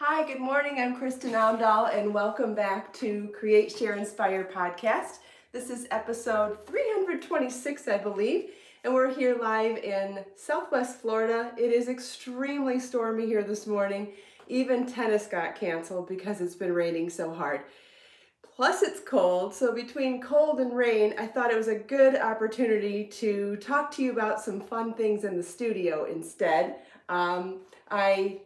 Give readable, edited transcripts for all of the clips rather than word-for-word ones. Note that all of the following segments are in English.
Hi, good morning. I'm Kristin Omdahl and welcome back to Create, Share, Inspire podcast. This is episode 326, I believe, and we're here live in Southwest Florida. It is extremely stormy here this morning. Even tennis got canceled because it's been raining so hard. Plus it's cold, so between cold and rain, I thought it was a good opportunity to talk to you about some fun things in the studio instead. I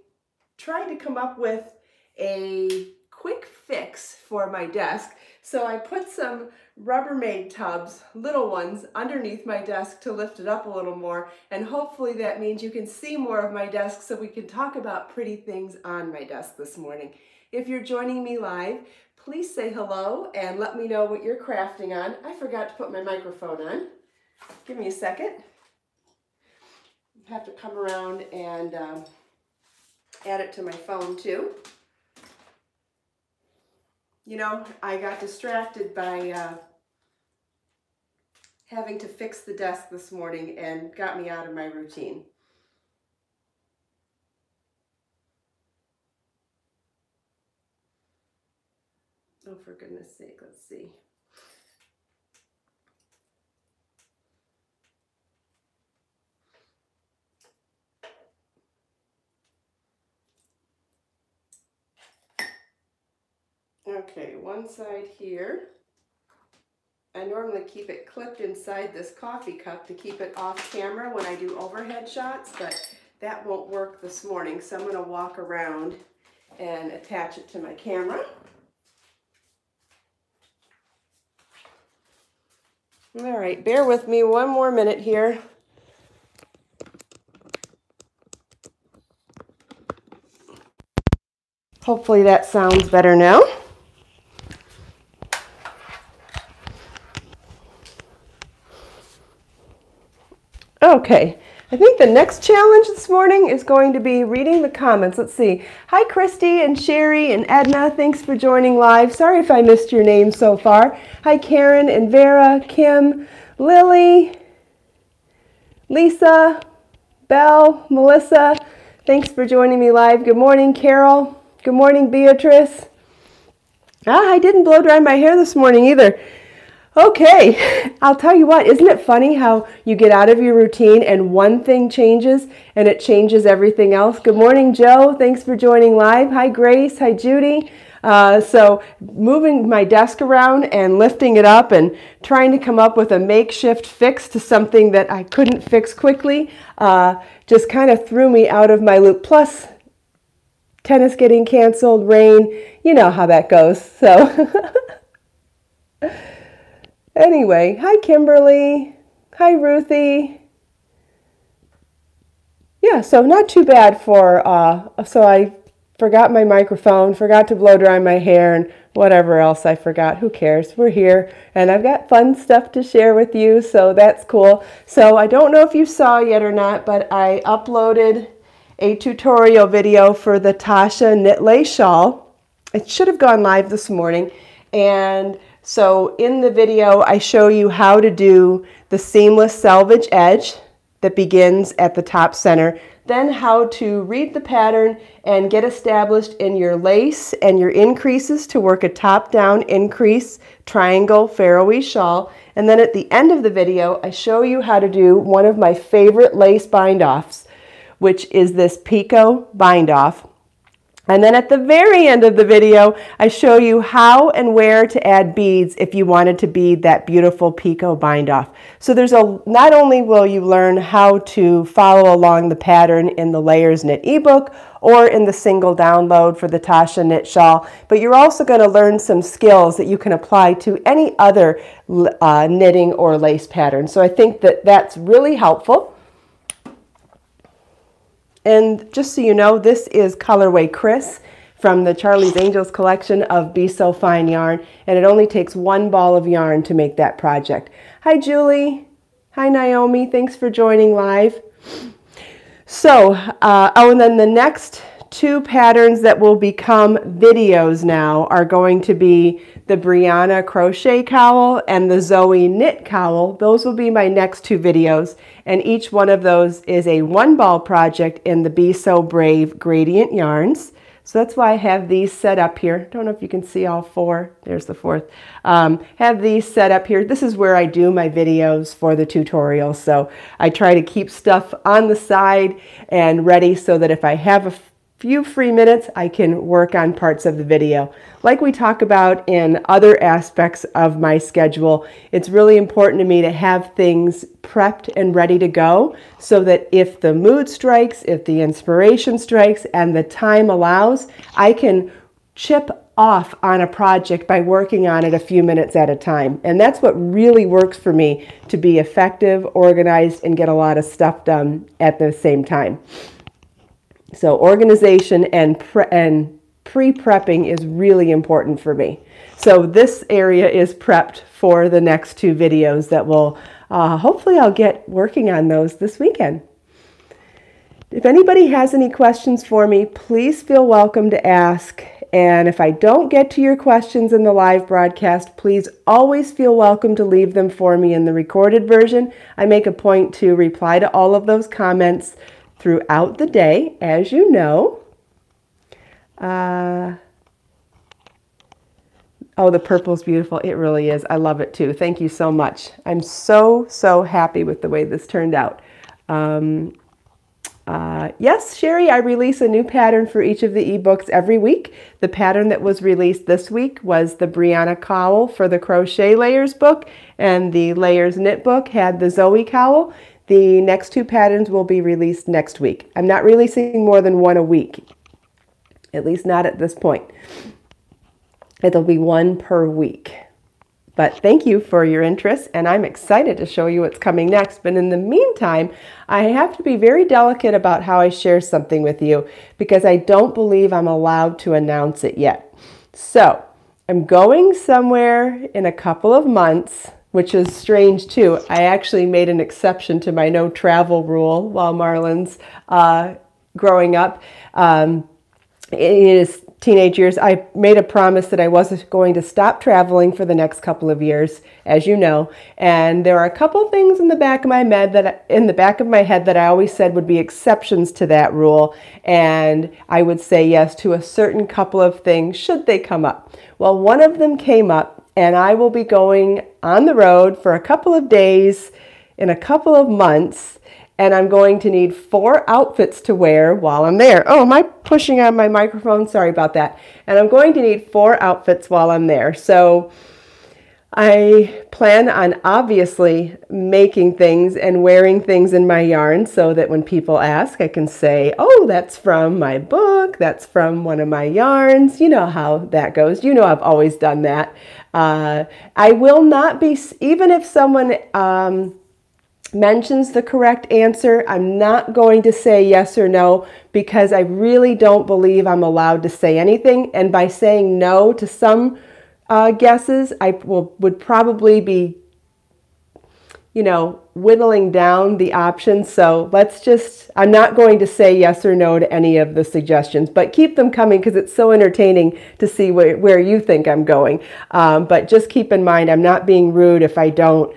tried to come up with a quick fix for my desk. So I put some Rubbermaid tubs, little ones, underneath my desk to lift it up a little more. And hopefully that means you can see more of my desk so we can talk about pretty things on my desk this morning. If you're joining me live, please say hello and let me know what you're crafting on. I forgot to put my microphone on. Give me a second. I have to come around and add it to my phone too. You know, I got distracted by having to fix the desk this morning and got me out of my routine. Oh, for goodness sake, let's see. Okay, one side here. I normally keep it clipped inside this coffee cup to keep it off camera when I do overhead shots, but that won't work this morning, so I'm going to walk around and attach it to my camera. All right, bear with me one more minute here. Hopefully that sounds better now. Okay, I think the next challenge this morning is going to be reading the comments. Let's see. Hi, Christy and Sherry and Edna. Thanks for joining live. Sorry if I missed your name so far. Hi, Karen and Vera, Kim, Lily, Lisa, Belle, Melissa. Thanks for joining me live. Good morning, Carol. Good morning, Beatrice. I didn't blow dry my hair this morning either. Okay, I'll tell you what, isn't it funny how you get out of your routine and one thing changes and it changes everything else? Good morning, Joe. Thanks for joining live. Hi, Grace. Hi, Judy. So moving my desk around and lifting it up and trying to come up with a makeshift fix to something that I couldn't fix quickly just kind of threw me out of my loop. Plus, tennis getting canceled, rain, you know how that goes. So anyway, hi Kimberly, hi Ruthie. Yeah, so not too bad for, so I forgot my microphone, forgot to blow dry my hair, and whatever else I forgot. Who cares? We're here, and I've got fun stuff to share with you, so that's cool. So I don't know if you saw yet or not, but I uploaded a tutorial video for the Tasha knit lace shawl. It should have gone live this morning, and so in the video, I show you how to do the seamless selvage edge that begins at the top center, then how to read the pattern and get established in your lace and your increases to work a top-down increase triangle Faroese shawl. And then at the end of the video, I show you how to do one of my favorite lace bind-offs, which is this picot bind-off. And then at the very end of the video, I show you how and where to add beads if you wanted to bead that beautiful picot bind off. So not only will you learn how to follow along the pattern in the Layers Knit ebook or in the single download for the Tasha knit shawl, but you're also going to learn some skills that you can apply to any other knitting or lace pattern. So I think that that's really helpful. And just so you know, this is colorway Chris from the Charlie's Angels collection of Be So Fine yarn, and it only takes one ball of yarn to make that project. Hi Julie. Hi Naomi. Thanks for joining live. So, and then the next two patterns that will become videos now are going to be the Brianna crochet cowl and the Zoe knit cowl. Those will be my next two videos, and each one of those is a one ball project in the Be So Brave gradient yarns. So that's why I have these set up here. Don't know if you can see all four. There's the fourth. Have these set up here. This is where I do my videos for the tutorials. So I try to keep stuff on the side and ready so that if I have a few free minutes, I can work on parts of the video. Like we talk about in other aspects of my schedule, it's really important to me to have things prepped and ready to go so that if the mood strikes, if the inspiration strikes, and the time allows, I can chip off on a project by working on it a few minutes at a time. And that's what really works for me to be effective, organized, and get a lot of stuff done at the same time. So organization and pre-prepping is really important for me. So this area is prepped for the next two videos that will, hopefully I'll get working on those this weekend. If anybody has any questions for me, please feel welcome to ask. And if I don't get to your questions in the live broadcast, please always feel welcome to leave them for me in the recorded version. I make a point to reply to all of those comments throughout the day, as you know. Oh, the purple's beautiful. It really is. I love it too. Thank you so much. I'm so happy with the way this turned out. Yes, Sherry, I release a new pattern for each of the ebooks every week. The pattern that was released this week was the Brianna cowl for the Crochet Layers book, and the Layers Knit book had the Zoe cowl. The next two patterns will be released next week. I'm not releasing more than one a week, at least not at this point. It'll be one per week. But thank you for your interest, and I'm excited to show you what's coming next. But in the meantime, I have to be very delicate about how I share something with you because I don't believe I'm allowed to announce it yet. So I'm going somewhere in a couple of months, which is strange too. I actually made an exception to my no travel rule while Marlon's growing up. In his teenage years, I made a promise that I wasn't going to stop traveling for the next couple of years, as you know. And there are a couple things in the back of my head that I always said would be exceptions to that rule. And I would say yes to a certain couple of things should they come up. Well, one of them came up, and I will be going on the road for a couple of days in a couple of months, and I'm going to need 4 outfits to wear while I'm there. Oh, am I pushing on my microphone? Sorry about that. And I'm going to need 4 outfits while I'm there. So I plan on obviously making things and wearing things in my yarn so that when people ask, I can say, oh, that's from my book, that's from one of my yarns. You know how that goes. You know I've always done that. I will not be, even if someone mentions the correct answer, I'm not going to say yes or no because I really don't believe I'm allowed to say anything. And by saying no to some guesses, I would probably be, whittling down the options. So I'm not going to say yes or no to any of the suggestions, but keep them coming because it's so entertaining to see where you think I'm going. But just keep in mind, I'm not being rude if I don't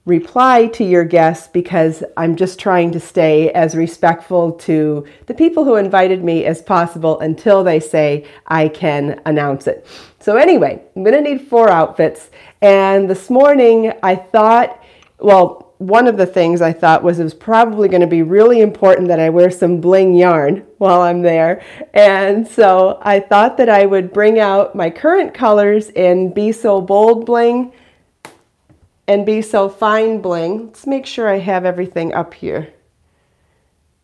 reply to your guests because I'm just trying to stay as respectful to the people who invited me as possible until they say I can announce it. So anyway, I'm going to need 4 outfits. And this morning I thought, well, one of the things I thought was it was probably going to be really important that I wear some bling yarn while I'm there. And so I thought that I would bring out my current colors in Be So Bold Bling and Be So Fine Bling. Let's make sure I have everything up here.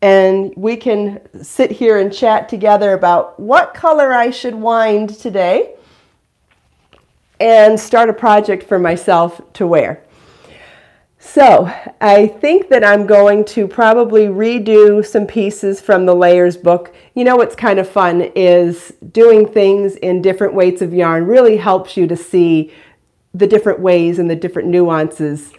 And we can sit here and chat together about what color I should wind today and start a project for myself to wear. So I think that I'm going to probably redo some pieces from the Layers book. You know what's kind of fun is doing things in different weights of yarn really helps you to see the different ways and the different nuances.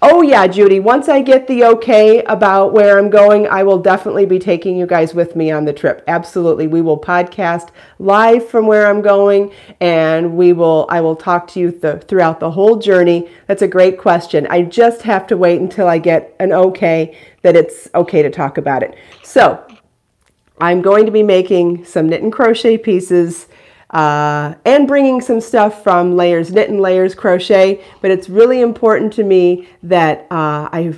Oh yeah, Judy, once I get the okay about where I'm going, I will definitely be taking you guys with me on the trip. Absolutely. We will podcast live from where I'm going, and I will talk to you throughout the whole journey. That's a great question. I just have to wait until I get an okay that it's okay to talk about it. So I'm going to be making some knit and crochet pieces and bringing some stuff from Layers Knit and Layers Crochet, but it's really important to me that I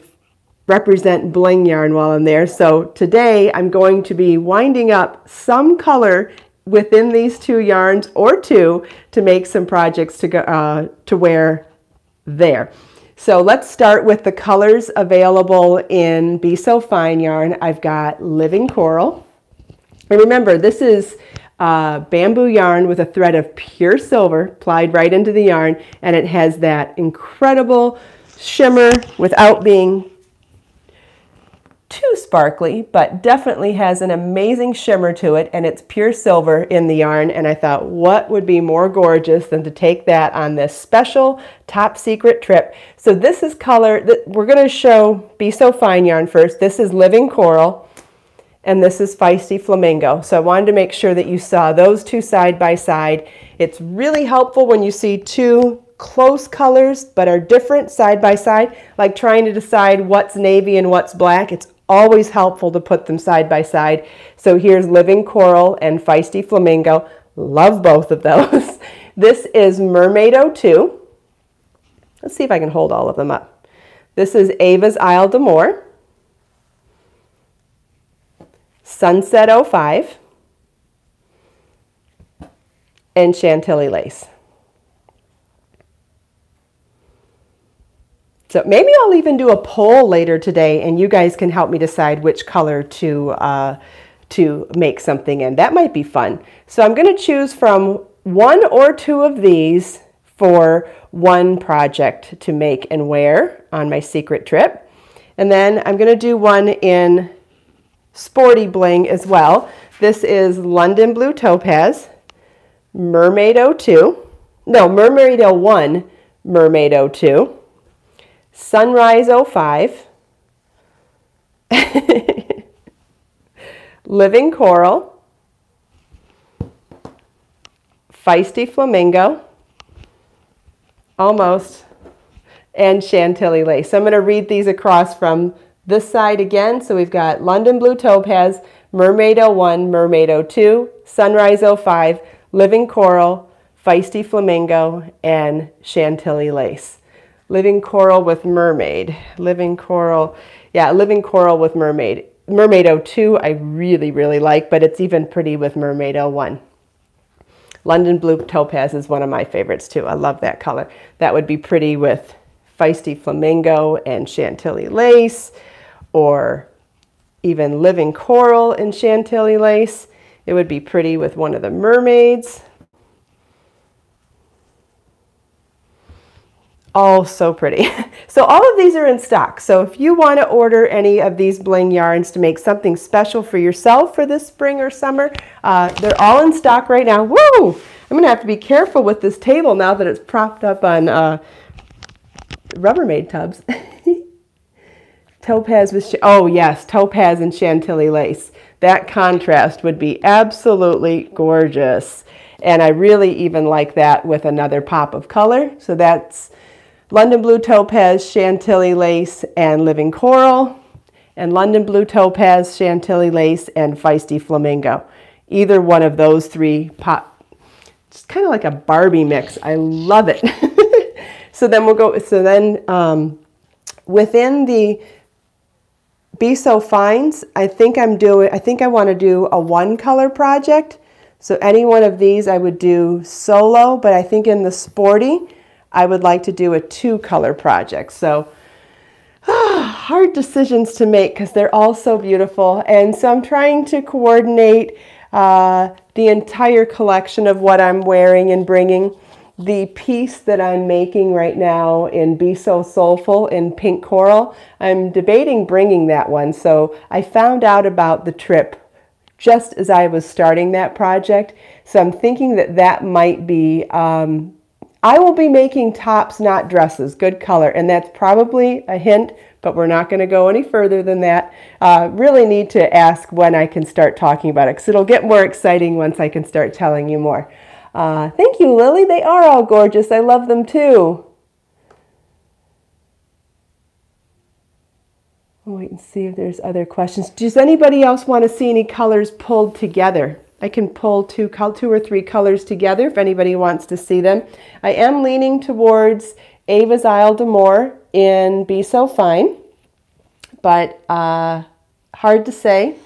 represent bling yarn while I'm there. So today I'm going to be winding up some color within these two yarns or two to make some projects to go to wear there. So let's start with the colors available in Be So Fine yarn. I've got Living Coral. And remember, this is bamboo yarn with a thread of pure silver plied right into the yarn, and it has that incredible shimmer without being too sparkly, but definitely has an amazing shimmer to it, and it's pure silver in the yarn. And I thought, what would be more gorgeous than to take that on this special top secret trip. So this is color that we're going to show Be So Fine yarn first. This is Living Coral, and this is Feisty Flamingo. So I wanted to make sure that you saw those two side by side. It's really helpful when you see two close colors but are different side by side, like trying to decide what's navy and what's black. It's always helpful to put them side by side. So here's Living Coral and Feisty Flamingo. Love both of those. This is Mermaid 02. Let's see if I can hold all of them up. This is Ava's Isle d'Amour. Sunset 05, and Chantilly Lace. So maybe I'll even do a poll later today, and you guys can help me decide which color to make something in. That might be fun. So I'm going to choose from one or two of these for one project to make and wear on my secret trip. And then I'm going to do one in sporty bling as well. This is London Blue Topaz, Mermaid 02, no, Mermaid 01, Mermaid 02, Sunrise 05, Living Coral, Feisty Flamingo, almost, and Chantilly Lace. So I'm going to read these across from this side again. So we've got London Blue Topaz, Mermaid 01, Mermaid 02, Sunrise 05, Living Coral, Feisty Flamingo, and Chantilly Lace. Living Coral with Mermaid. Living Coral, yeah, Living Coral with Mermaid. Mermaid 02 I really, really like, but it's even pretty with Mermaid 01. London Blue Topaz is one of my favorites too. I love that color. That would be pretty with Feisty Flamingo and Chantilly Lace, or even Living Coral and Chantilly Lace. It would be pretty with one of the mermaids. Oh, so pretty. So all of these are in stock. So if you want to order any of these bling yarns to make something special for yourself for this spring or summer, they're all in stock right now. Woo! I'm going to have to be careful with this table now that it's propped up on Rubbermaid tubs. Topaz with, oh yes, Topaz and Chantilly Lace. That contrast would be absolutely gorgeous. And I really even like that with another pop of color. So that's London Blue Topaz, Chantilly Lace, and Living Coral. And London Blue Topaz, Chantilly Lace, and Feisty Flamingo. Either one of those three pop. It's kind of like a Barbie mix. I love it. So then we'll go, so then within the Be So Fines, I think I want to do a one color project. So any one of these I would do solo, but I think in the sporty, I would like to do a two color project. So hard decisions to make because they're all so beautiful. And so I'm trying to coordinate the entire collection of what I'm wearing and bringing. The piece that I'm making right now in Be So Soulful in pink coral, I'm debating bringing that one. So I found out about the trip just as I was starting that project. So I'm thinking that that might be, I will be making tops, not dresses, good color. And that's probably a hint, but we're not going to go any further than that. Really need to ask when I can start talking about it because it'll get more exciting once I can start telling you more. Thank you, Lily. They are all gorgeous. I love them too. I'll wait and see if there's other questions. Does anybody else want to see any colors pulled together? I can pull two or three colors together if anybody wants to see them. I am leaning towards Ava's Isle d'Amour in Be So Fine, but hard to say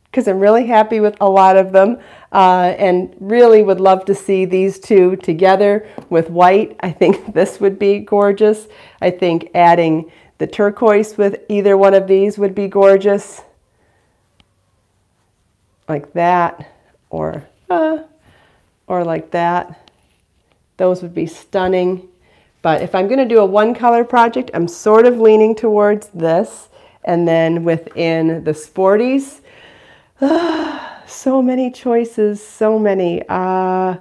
because I'm really happy with a lot of them and really would love to see these two together with white. I think this would be gorgeous. I think adding the turquoise with either one of these would be gorgeous, like that. Or like that. Those would be stunning. But if I'm going to do a one color project, I'm sort of leaning towards this. And then within the sporties, so many choices, so many. I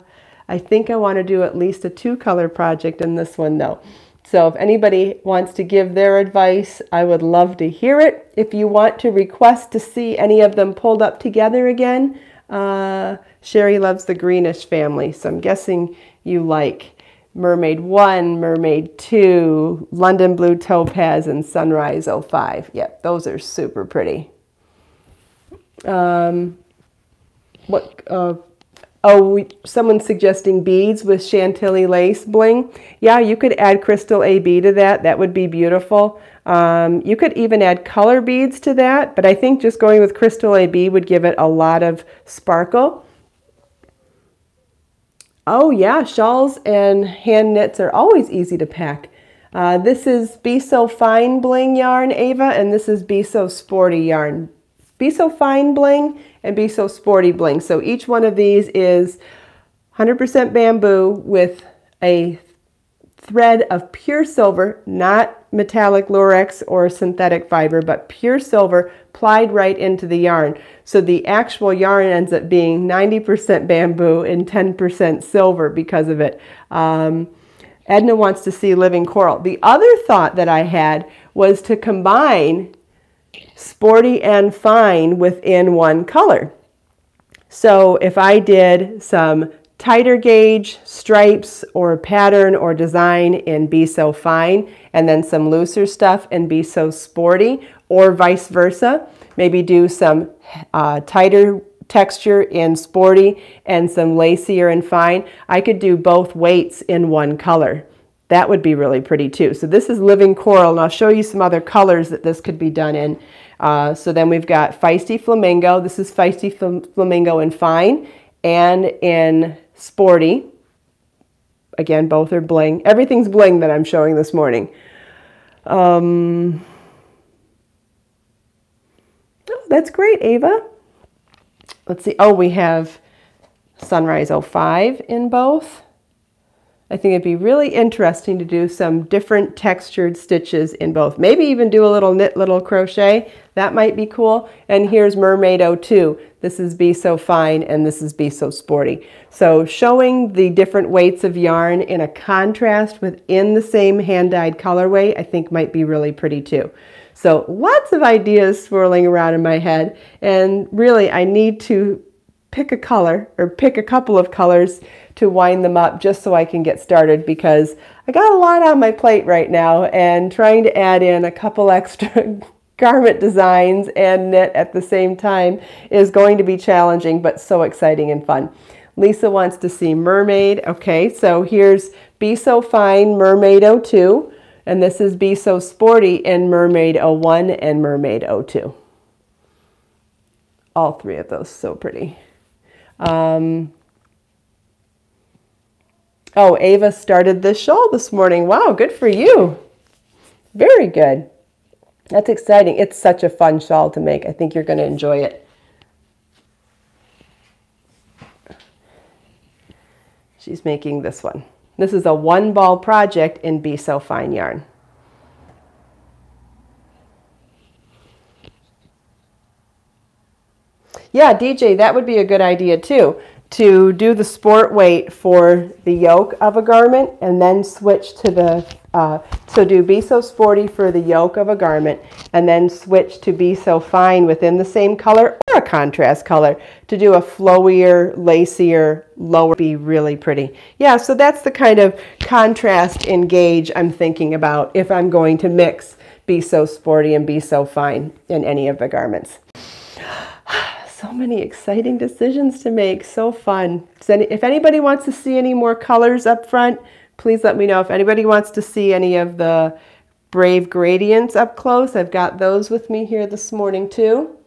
think I want to do at least a two color project in this one though. So if anybody wants to give their advice, I would love to hear it. If you want to request to see any of them pulled up together again, Sherry loves the greenish family, so I'm guessing you like Mermaid 1, Mermaid 2, London Blue Topaz, and Sunrise 05. Yep, those are super pretty. Someone's suggesting beads with Chantilly lace bling. Yeah, you could add crystal AB to that. That would be beautiful. You could even add color beads to that, but I think just going with crystal AB would give it a lot of sparkle. Oh yeah, shawls and hand knits are always easy to pack. This is Be So Fine bling yarn, Ava, and this is Be So Sporty yarn. Be So Fine bling and Be So Sporty bling. So each one of these is 100% bamboo with a thread of pure silver, not metallic lurex or synthetic fiber, but pure silver plied right into the yarn. So the actual yarn ends up being 90% bamboo and 10% silver because of it. Edna wants to see living coral. The other thought that I had was to combine sporty and fine within one color. So if I did some tighter gauge stripes or pattern or design in Be So Fine and then some looser stuff in Be So Sporty, or vice versa, maybe do some tighter texture in Sporty and some lacier in Fine. I could do both weights in one color. That would be really pretty too. So this is Living Coral, and I'll show you some other colors that this could be done in. So then we've got Feisty Flamingo. This is Feisty Flamingo in Fine and in Sporty. Again, both are bling. Everything's bling that I'm showing this morning. Oh, that's great, Ava. Let's see. Oh, we have Sunrise 05 in both. I think it'd be really interesting to do some different textured stitches in both. Maybe even do a little knit, little crochet. That might be cool. And here's Mermaid 02. This is Be So Fine and this is Be So Sporty. So showing the different weights of yarn in a contrast within the same hand-dyed colorway, I think might be really pretty too. So lots of ideas swirling around in my head, and really I need to pick a color or pick a couple of colors to wind them up just so I can get started, because I got a lot on my plate right now, and trying to add in a couple extra garment designs and knit at the same time is going to be challenging, but so exciting and fun. Lisa wants to see Mermaid. Okay, so here's Be So Fine Mermaid 02, and this is Be So Sporty in Mermaid 01 and Mermaid 02. All three of those so pretty. Oh, Ava started this shawl this morning. Wow, good for you. Very good. That's exciting. It's such a fun shawl to make. I think you're going to enjoy it. She's making this one. This is a one ball project in Be So Fine yarn. Yeah, DJ, that would be a good idea too, to do the sport weight for the yoke of a garment and then switch to the, so do Be So Sporty for the yoke of a garment and then switch to Be So Fine within the same color or a contrast color to do a flowier, lacier, lower, be really pretty. Yeah, so that's the kind of contrast engage I'm thinking about if I'm going to mix Be So Sporty and Be So Fine in any of the garments. So many exciting decisions to make. So fun. If anybody wants to see any more colors up front, please let me know. If anybody wants to see any of the Brave gradients up close, I've got those with me here this morning too.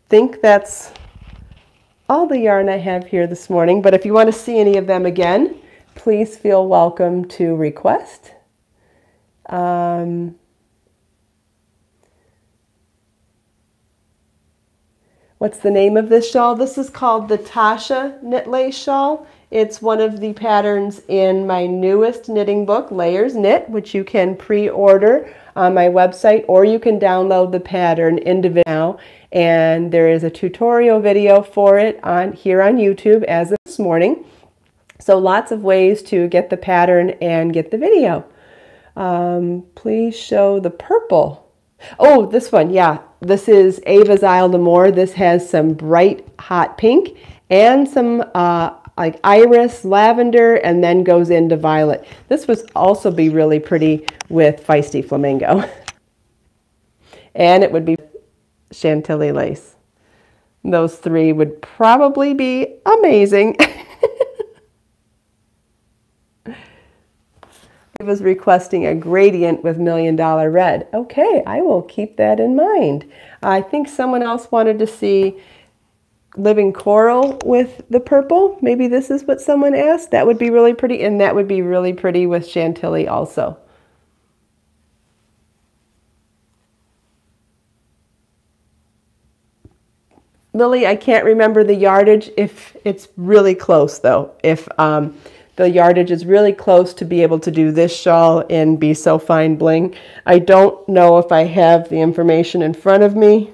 Think that's all the yarn I have here this morning, but if you want to see any of them again, please feel welcome to request. What's the name of this shawl? This is called the Tasha Knit Lace Shawl. It's one of the patterns in my newest knitting book, Layers Knit, which you can pre-order on my website, or you can download the pattern individually now. And there is a tutorial video for it here on YouTube as of this morning. So lots of ways to get the pattern and get the video. Please show the purple. Oh, this one, yeah. This is Ava's Isle d'Amour. This has some bright hot pink and some like iris, lavender, and then goes into violet. This would also be really pretty with Feisty Flamingo. And it would be Chantilly lace. Those three would probably be amazing. He was requesting a gradient with $1 Million Red. Okay, I will keep that in mind. I think someone else wanted to see Living Coral with the purple. Maybe this is what someone asked. That would be really pretty, and that would be really pretty with Chantilly also. Lily, I can't remember the yardage. If it's really close though, if the yardage is really close to be able to do this shawl in Be So Fine Bling. I don't know if I have the information in front of me,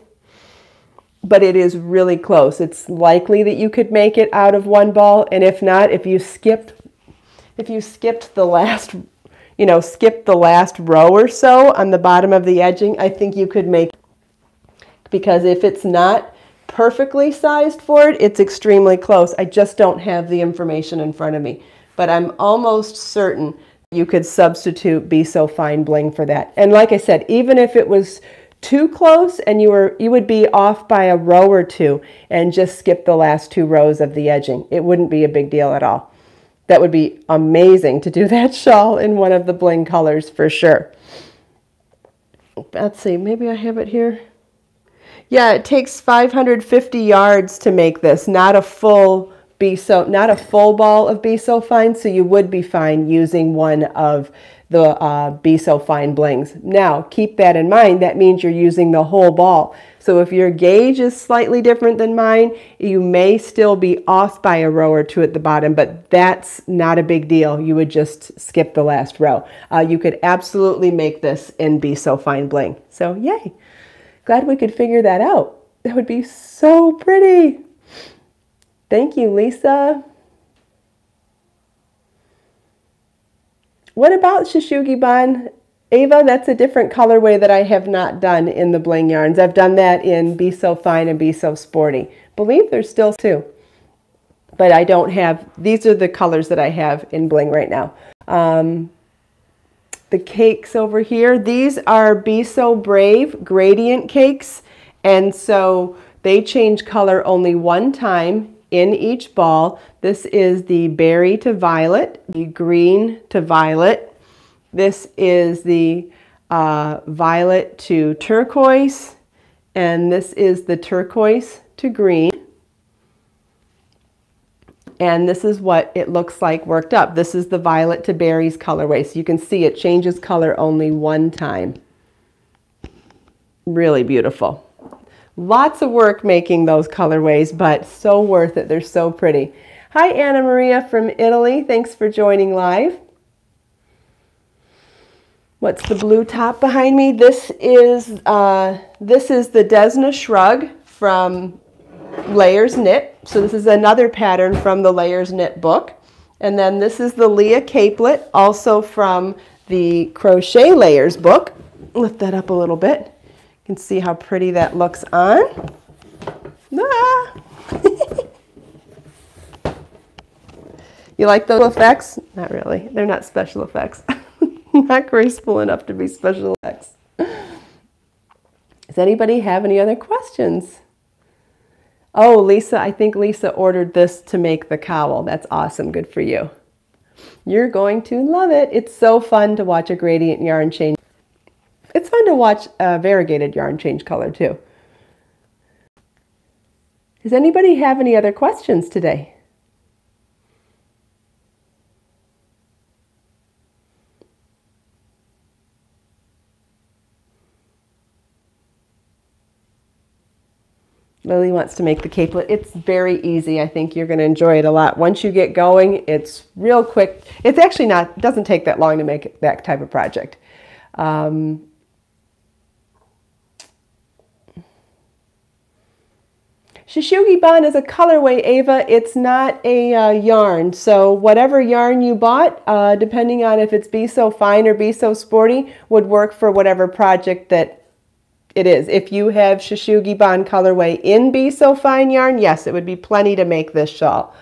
but it is really close. It's likely that you could make it out of one ball, and if not, if you skipped the last, skipped the last row or so on the bottom of the edging, I think you could make it. Because if it's not perfectly sized for it, it's extremely close. I just don't have the information in front of me. But I'm almost certain you could substitute Be So Fine Bling for that. And like I said, even if it was too close and you would be off by a row or two and just skip the last 2 rows of the edging, it wouldn't be a big deal at all. That would be amazing to do that shawl in one of the bling colors for sure. Let's see, maybe I have it here. Yeah, it takes 550 yards to make this, not a full ball of Be So Fine, so you would be fine using one of the Be So Fine blings. Now, keep that in mind. That means you're using the whole ball. So if your gauge is slightly different than mine, you may still be off by a row or two at the bottom, but that's not a big deal. You would just skip the last row. You could absolutely make this in Be So Fine Bling. So yay. Glad we could figure that out. That would be so pretty. Thank you, Lisa. What about Shishugi Ban? Ava, that's a different colorway that I have not done in the bling yarns. I've done that in Be So Fine and Be So Sporty. Believe there's still 2. But I don't have, these are the colors that I have in bling right now. The cakes over here, these are Be So Brave gradient cakes, and so they change color only one time in each ball. This is the berry to violet, the green to violet. This is the violet to turquoise, and this is the turquoise to green. And this is what it looks like worked up. This is the violet to berries colorway. So you can see it changes color only one time. Really beautiful. Lots of work making those colorways, but so worth it. They're so pretty. Hi, Anna Maria from Italy. Thanks for joining live. What's the blue top behind me? This is the Desna shrug from Layers Knit. So this is another pattern from the Layers Knit book. And then this is the Leah capelet, also from the Crochet Layers book. Lift that up a little bit. You can see how pretty that looks on. Ah! You like those effects? Not really. They're not special effects. Not graceful enough to be special effects. Does anybody have any other questions? Oh, Lisa, I think Lisa ordered this to make the cowl. That's awesome. Good for you. You're going to love it. It's so fun to watch a gradient yarn change. It's fun to watch a variegated yarn change color too. Does anybody have any other questions today? Lily wants to make the capelet. It's very easy. I think you're going to enjoy it a lot. Once you get going, it's real quick. It's actually not, it doesn't take that long to make that type of project. Shishugi Ban is a colorway, Ava. It's not a yarn. So whatever yarn you bought, depending on if it's Be So Fine or Be So Sporty, would work for whatever project that it is. If you have Shishugi Ban colorway in Be So Fine yarn, yes, it would be plenty to make this shawl.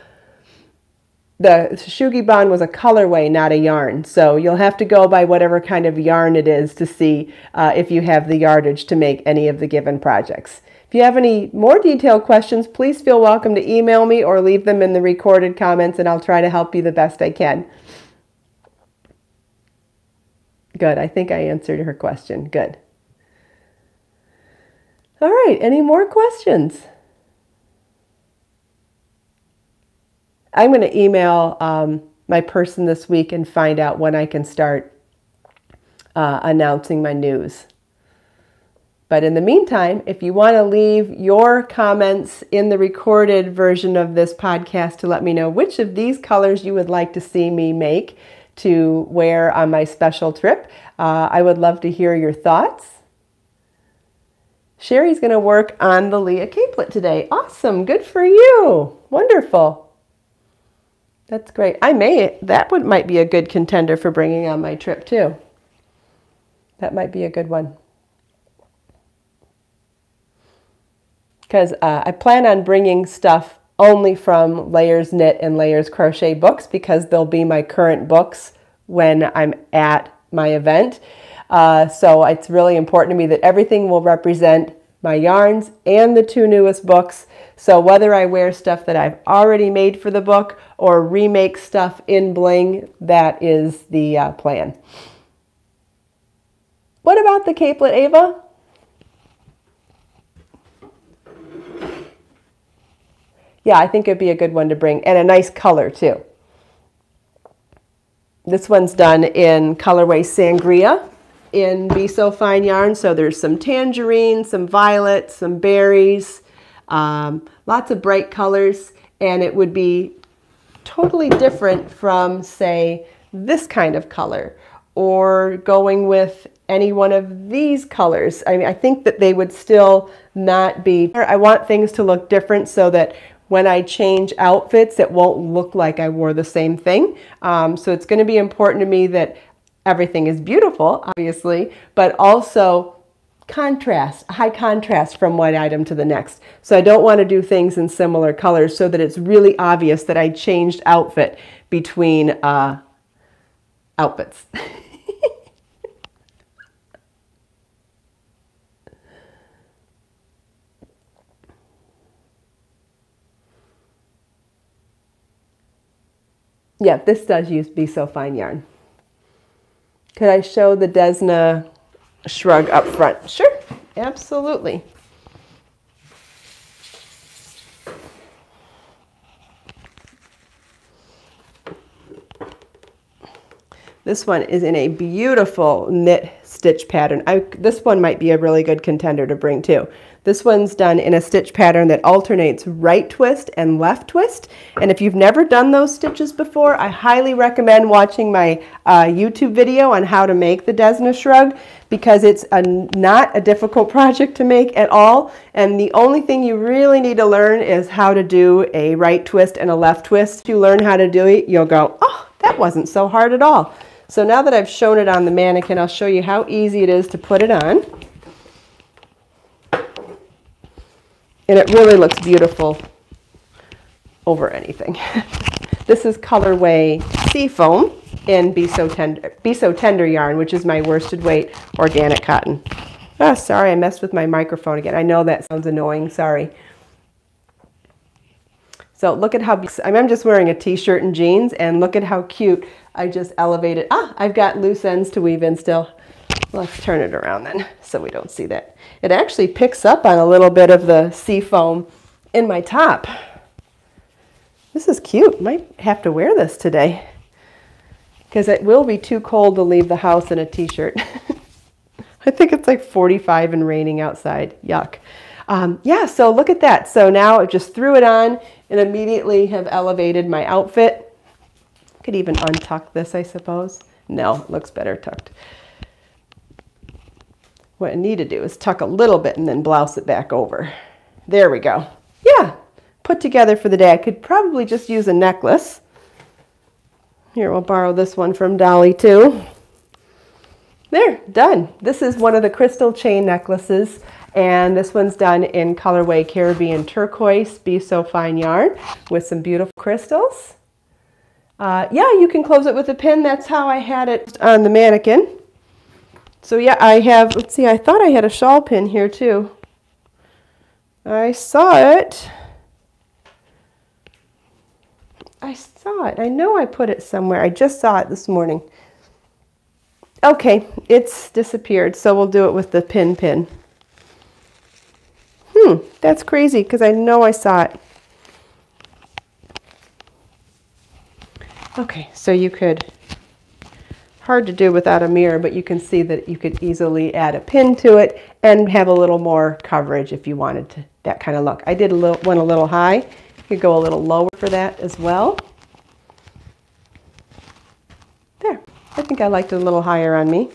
The Shishugi Ban was a colorway, not a yarn. So you'll have to go by whatever kind of yarn it is to see if you have the yardage to make any of the given projects. If you have any more detailed questions, please feel welcome to email me or leave them in the recorded comments, and I'll try to help you the best I can. Good. I think I answered her question. Good. All right, any more questions? I'm going to email my person this week and find out when I can start announcing my news. But in the meantime, if you want to leave your comments in the recorded version of this podcast to let me know which of these colors you would like to see me make to wear on my special trip, I would love to hear your thoughts. Sherry's going to work on the Leah capelet today. Awesome. Good for you. Wonderful. That's great. That might be a good contender for bringing on my trip too. That might be a good one. Because I plan on bringing stuff only from Layers Knit and Layers Crochet books, because they'll be my current books when I'm at my event. So it's really important to me that everything will represent my yarns and the 2 newest books. So whether I wear stuff that I've already made for the book or remake stuff in bling, that is the plan. What about the capelet, Ava? Yeah, I think it'd be a good one to bring, and a nice color too. This one's done in colorway Sangria in Be So Fine yarn. So there's some tangerine, some violet, some berries, lots of bright colors, and it would be totally different from, say, this kind of color, or going with any one of these colors. I mean, I think that they would still not be, I want things to look different so that when I change outfits, it won't look like I wore the same thing. So it's going to be important to me that everything is beautiful, obviously, but also contrast, high contrast from one item to the next. So I don't want to do things in similar colors so that it's really obvious that I changed outfit between outfits. Yeah, this does use Be So Fine yarn. Could I show the Desna shrug up front? Sure, absolutely. This one is in a beautiful knit stitch pattern. This one might be a really good contender to bring too. This one's done in a stitch pattern that alternates right twist and left twist. And if you've never done those stitches before, I highly recommend watching my YouTube video on how to make the Desna shrug, because it's not a difficult project to make at all. And the only thing you really need to learn is how to do a right twist and a left twist. If you learn how to do it, you'll go, oh, that wasn't so hard at all. So now that I've shown it on the mannequin, I'll show you how easy it is to put it on. And it really looks beautiful over anything. This is colorway Seafoam in Be So Tender yarn, which is my worsted weight organic cotton. Ah, sorry, I messed with my microphone again. I know that sounds annoying, sorry. So look at how, I'm just wearing a t-shirt and jeans, and look at how cute I just elevated. Ah, I've got loose ends to weave in still. Let's turn it around then so we don't see that. It actually picks up on a little bit of the sea foam in my top. This is cute. Might have to wear this today because it will be too cold to leave the house in a t-shirt. I think it's like 45 and raining outside. Yuck. Yeah, so look at that. So now I just threw it on and immediately have elevated my outfit. Could even untuck this, I suppose. No, it looks better tucked. What I need to do is tuck a little bit and then blouse it back over. There we go. Yeah, put together for the day. I could probably just use a necklace. Here, we'll borrow this one from Dolly too. There, done. This is one of the crystal chain necklaces, and this one's done in colorway Caribbean turquoise, Be So Fine yarn with some beautiful crystals. Yeah, you can close it with a pin. That's how I had it on the mannequin. So yeah, I have, let's see, I thought I had a shawl pin here too. I saw it. I know I put it somewhere. I just saw it this morning. Okay, it's disappeared, so we'll do it with the pin. That's crazy because I know I saw it. Okay, so you could, hard to do without a mirror, but you can see that you could easily add a pin to it and have a little more coverage if you wanted to, that kind of look. I did one a little high. You could go a little lower for that as well. There, I think I liked it a little higher on me.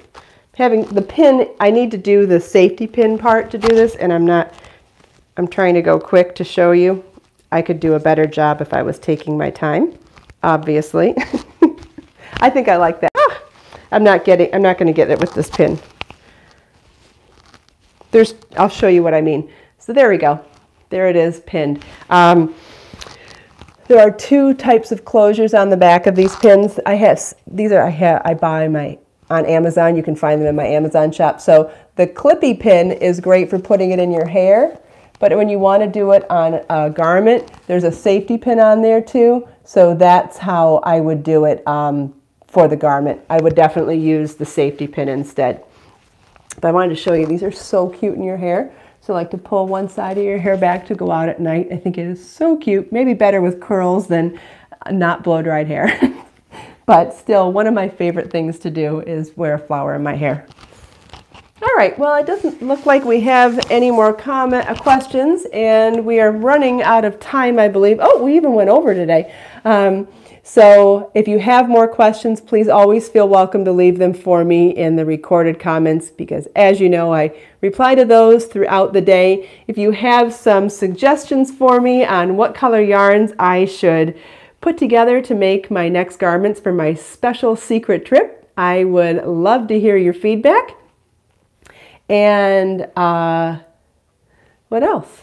Having the pin, I need to do the safety pin part to do this, and I'm trying to go quick to show you. I could do a better job if I was taking my time, obviously. I think I like that. I'm not going to get it with this pin. I'll show you what I mean. So there we go. There it is, pinned. There are two types of closures on the back of these pins. I buy on Amazon. You can find them in my Amazon shop. So the clippy pin is great for putting it in your hair, but when you want to do it on a garment, there's a safety pin on there too. So that's how I would do it for the garment. I would definitely use the safety pin instead. But I wanted to show you, these are so cute in your hair. So I like to pull one side of your hair back to go out at night. I think it is so cute. Maybe better with curls than not blow-dried hair. But still, one of my favorite things to do is wear a flower in my hair. All right, well, it doesn't look like we have any more questions, and we are running out of time, I believe. Oh, we even went over today. So if you have more questions, please always feel welcome to leave them for me in the recorded comments, because as you know, I reply to those throughout the day. If you have some suggestions for me on what color yarns I should put together to make my next garments for my special secret trip, I would love to hear your feedback. And what else?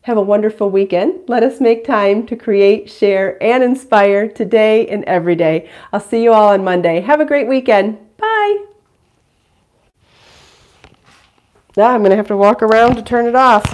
Have a wonderful weekend. Let us make time to create, share, and inspire today and every day. I'll see you all on Monday. Have a great weekend. Bye. Now I'm going to have to walk around to turn it off.